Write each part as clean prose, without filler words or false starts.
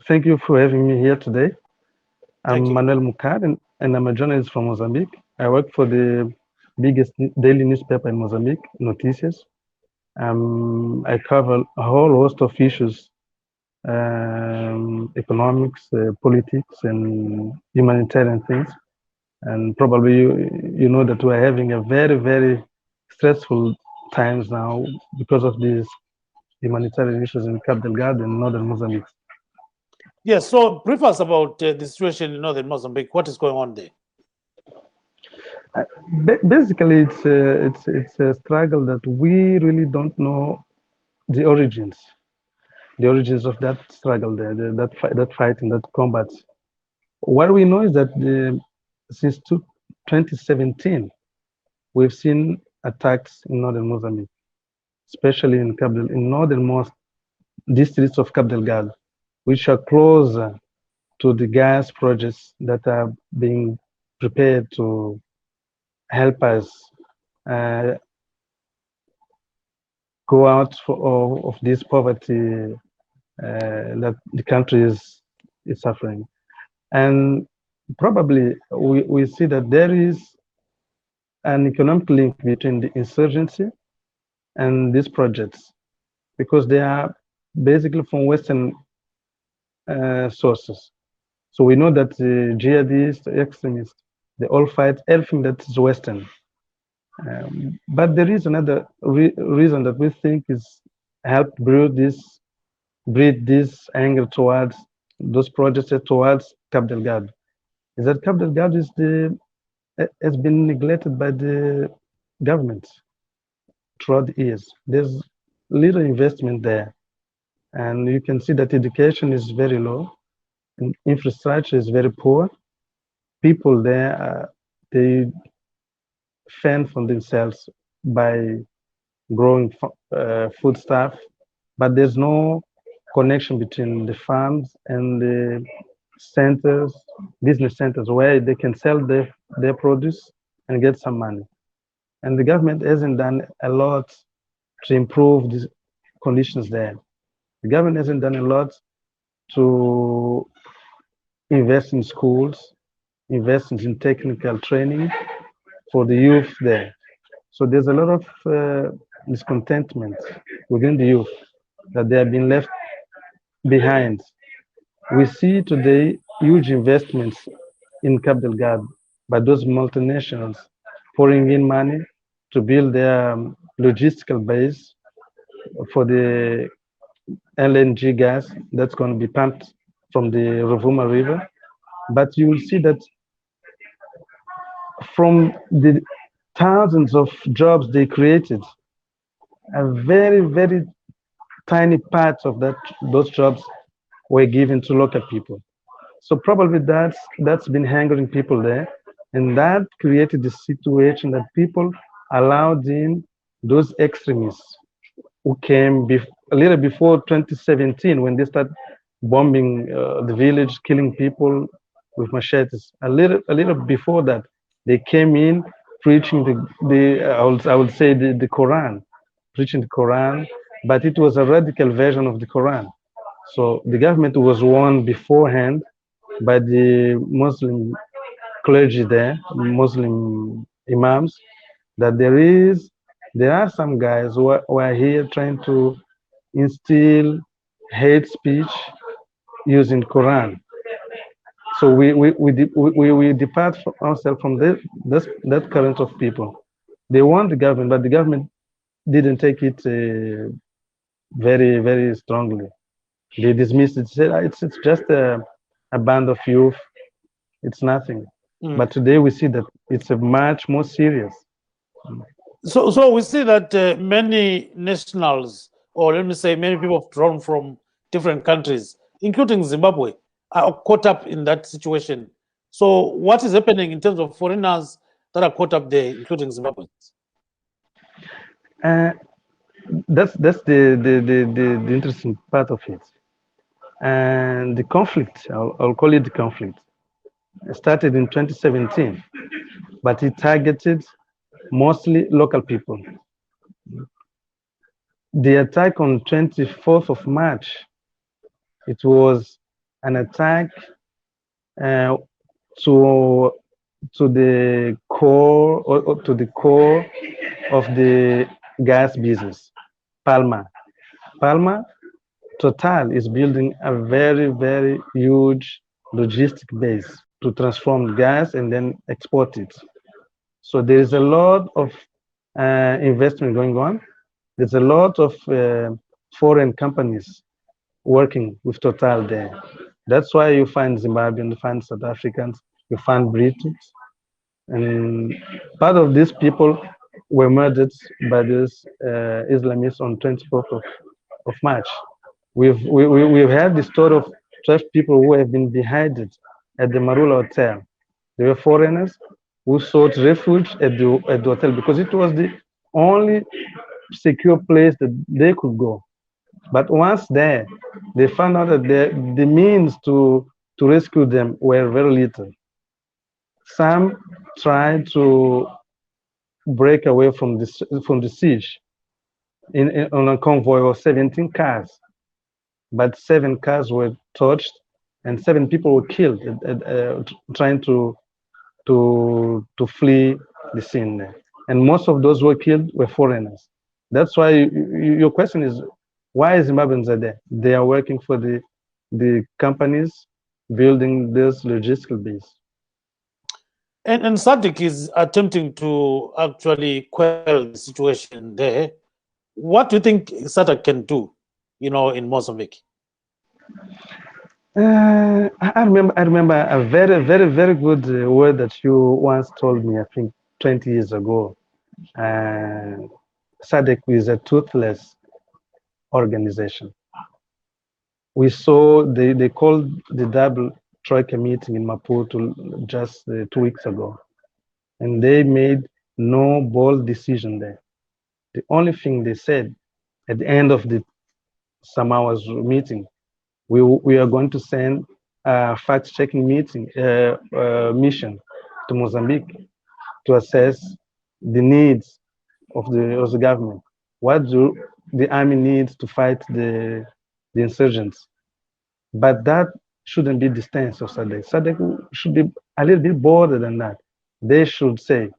Thank you for having me here today. Thank I'm you. Manuel Mukad, and I'm a journalist from Mozambique. I work for the biggest daily newspaper in Mozambique, Noticias. I cover a whole host of issues, economics, politics, and humanitarian things. And probably you know that we're having a very, very stressful times now because of these humanitarian issues in Cabo Delgado and northern Mozambique. Yes, so brief us about the situation in northern Mozambique. What is going on there? Basically, it's a struggle that we really don't know the origins of that struggle there, that fighting, that combat. What we know is that since 2017, we've seen attacks in northern Mozambique, especially in northernmost districts of Cabo Delgado, which are closer to the gas projects that are being prepared to help us uh, go out of this poverty that the country is suffering. And probably we see that there is an economic link between the insurgency and these projects because they are basically from Western sources. So we know that the jihadists, extremists, they all fight everything that is Western. But there is another reason that we think is helped breed this anger towards those projects towards Cabo Delgado. Is that Cabo Delgado has been neglected by the government throughout the years. There's little investment there, and you can see that education is very low, and infrastructure is very poor. People there, they fend for themselves by growing foodstuff, but there's no connection between the farms and the centers, business centers, where they can sell their produce and get some money. And the government hasn't done a lot to improve these conditions there. The government hasn't done a lot to invest in schools, invest in technical training for the youth there. So there's a lot of discontentment within the youth that they have been left behind. We see today huge investments in Cabo Delgado by those multinationals pouring in money to build their logistical base for the LNG gas that's going to be pumped from the Rovuma River. But you will see that from the thousands of jobs they created, a very, very tiny part of those jobs were given to local people. So probably that's been hangering people there, and that created the situation that people allowed in those extremists who came a little before 2017 when they started bombing the village, killing people with machetes. A little before that, they came in preaching I would say the Quran, preaching the Quran, but it was a radical version of the Quran. So the government was warned beforehand by the Muslim clergy there, Muslim imams, that there are some guys who are here trying to instill hate speech using Quran. So we depart from ourselves from that current of people. They want the government, but the government didn't take it very, very strongly. They dismissed it, said, "Ah, it's just a band of youth, it's nothing." Mm. But today we see that it's a much more serious. So we see that many nationals, or let me say, many people drawn from different countries, including Zimbabwe, are caught up in that situation. So what is happening in terms of foreigners that are caught up there, including Zimbabweans? Uh, that's the interesting part of it. And the conflict, I'll call it the conflict, started in 2017, but it targeted mostly local people. The attack on 24th of March, it was an attack uh, to the core or to the core of the gas business, Palma. Palma, Total is building a very, very huge logistic base to transform gas and then export it. So there is a lot of investment going on. There's a lot of foreign companies working with Total there. That's why you find Zimbabweans, you find South Africans, you find British, and part of these people were murdered by these Islamists on 24th of March. We've had the story of 12 people who have been beheaded at the Marula Hotel. They were foreigners who sought refuge at the hotel because it was the only secure place that they could go. But once there, they found out that the means to rescue them were very little. Some tried to break away from the siege on a convoy of 17 cars, but 7 cars were torched and 7 people were killed trying to flee the scene there. And most of those who were killed were foreigners. That's why your question is, why Zimbabweans are there? They are working for the companies building this logistical base. And SADC is attempting to actually quell the situation there. What do you think SADC can do, in Mozambique? I remember a very, very, very good word that you once told me, I think 20 years ago. SADC is a toothless organization. We saw they called the double Troika meeting in Maputo just 2 weeks ago, and they made no bold decision there. The only thing they said at the end of the Samawa's meeting, we are going to send a fact-checking mission to Mozambique to assess the needs of the government. What do the army need to fight the insurgents? But that shouldn't be the stance of SADC. SADC should be a little bit bolder than that. They should say,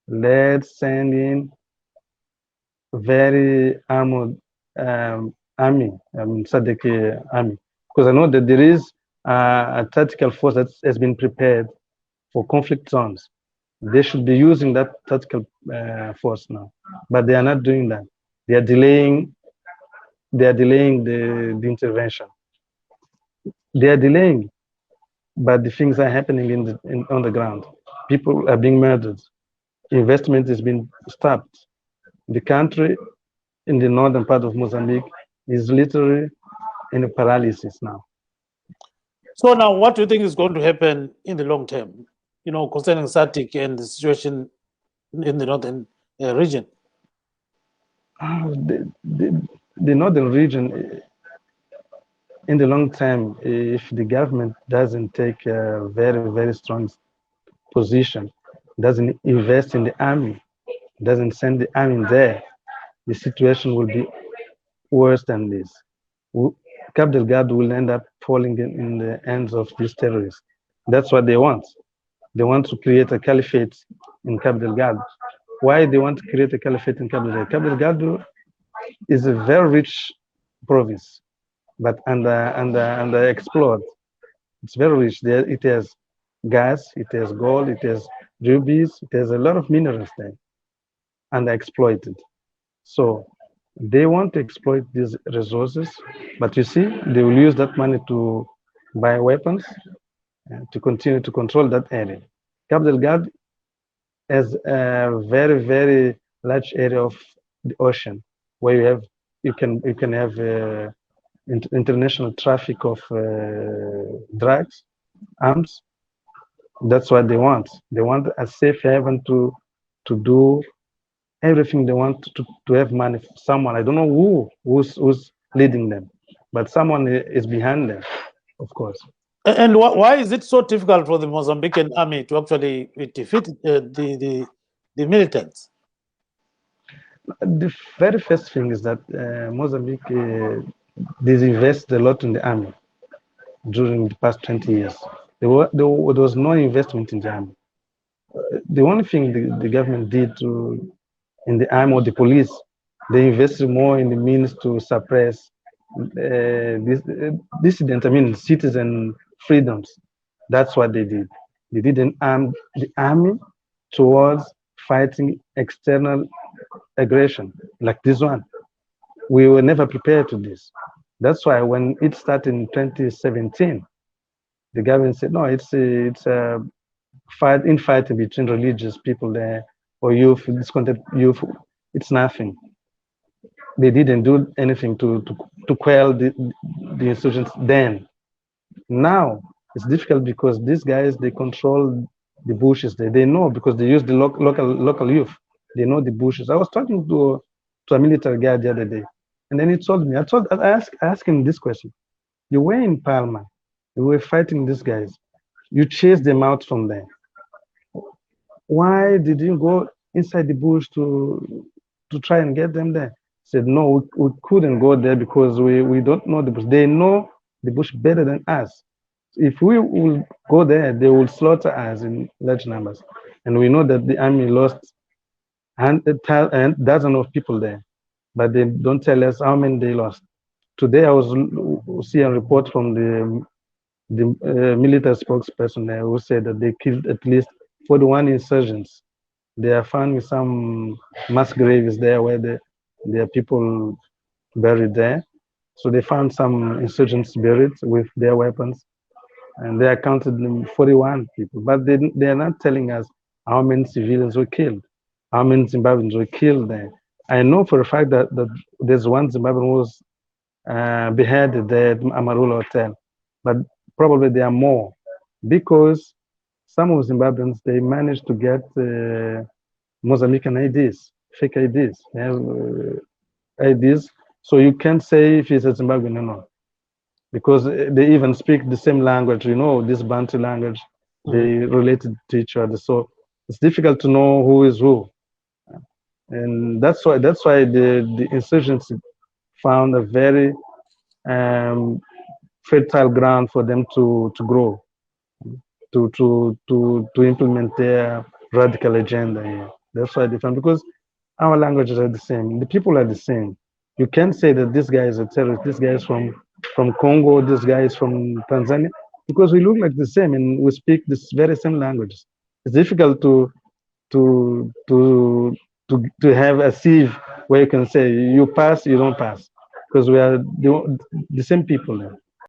let's send in very armored army, SADC army. Because I know that there is a tactical force that has been prepared for conflict zones. They should be using that tactical force now, but they are not doing that. They are delaying. They are delaying the intervention. They are delaying, but the things are happening on the ground. People are being murdered. Investment is being stopped. The country in the northern part of Mozambique is literally in a paralysis now. So now, what do you think is going to happen in the long term, concerning SADC and the situation in the northern region? The northern region, in the long term, if the government doesn't take a very, very strong position, doesn't invest in the army, doesn't send the army there, the situation will be worse than this. Cabo Delgado will end up falling in the hands of these terrorists. That's what they want. They want to create a caliphate in Cabo Delgado. Why they want to create a caliphate in Cabo Delgado? Cabo Delgado is a very rich province, but under explored. It's very rich. It has gas, it has gold, it has rubies, it has a lot of minerals there, underexploited. So they want to exploit these resources, but you see, they will use that money to buy weapons to continue to control that area. Cabo Delgado has a very, very large area of the ocean where you can have international traffic of drugs, arms. That's what they want. They want a safe haven to do everything they want to have money. Someone, I don't know who's leading them, but someone is behind them, of course. And why is it so difficult for the Mozambican army to actually defeat the militants? The very first thing is that Mozambique disinvests a lot in the army. during the past 20 years. There was no investment in the army. The only thing the government did in the army or the police, they invested more in the means to suppress dissident, I mean, citizen freedoms. That's what they did. They didn't arm the army towards fighting external aggression like this one. We were never prepared to this. That's why when it started in 2017, the government said, no, it's a infighting between religious people there or youth, discontented youth. It's nothing. They didn't do anything to quell the insurgents then. Now it's difficult because these guys, they control the bushes there. They know because they use the local youth. They know the bushes. I was talking to a military guy the other day, and then he told me, I asked him this question. You were in Palma, you were fighting these guys. You chased them out from there. Why did you go inside the bush to try and get them there? He said, no, we couldn't go there because we don't know the bush. They know the bush better than us. If we will go there, they will slaughter us in large numbers. And we know that the army lost dozens of people there, but they don't tell us how many they lost. Today, I was seeing a report from the military spokesperson there who said that they killed at least 41 insurgents. They are found with some mass graves there where there are people buried there. So they found some insurgents buried with their weapons, and they counted them 41 people. But they are not telling us how many civilians were killed, how many Zimbabweans were killed there. I know for a fact that there's one Zimbabwean who was beheaded there at Amarula Hotel, but probably there are more because some of Zimbabweans, they managed to get Mozambican IDs, fake IDs. They have IDs, so you can't say if he's a Zimbabwean or not, because they even speak the same language, this Bantu language, they related to each other. So it's difficult to know who is who. And that's why the insurgents found a very fertile ground for them to grow, to implement their radical agenda here. That's why they found, because our languages are the same, the people are the same. You can't say that this guy is a terrorist, this guy is from Congo, this guy is from Tanzania, because we look like the same and we speak this very same languages. It's difficult to have a sieve where you can say you pass, you don't pass, because we are the same people there.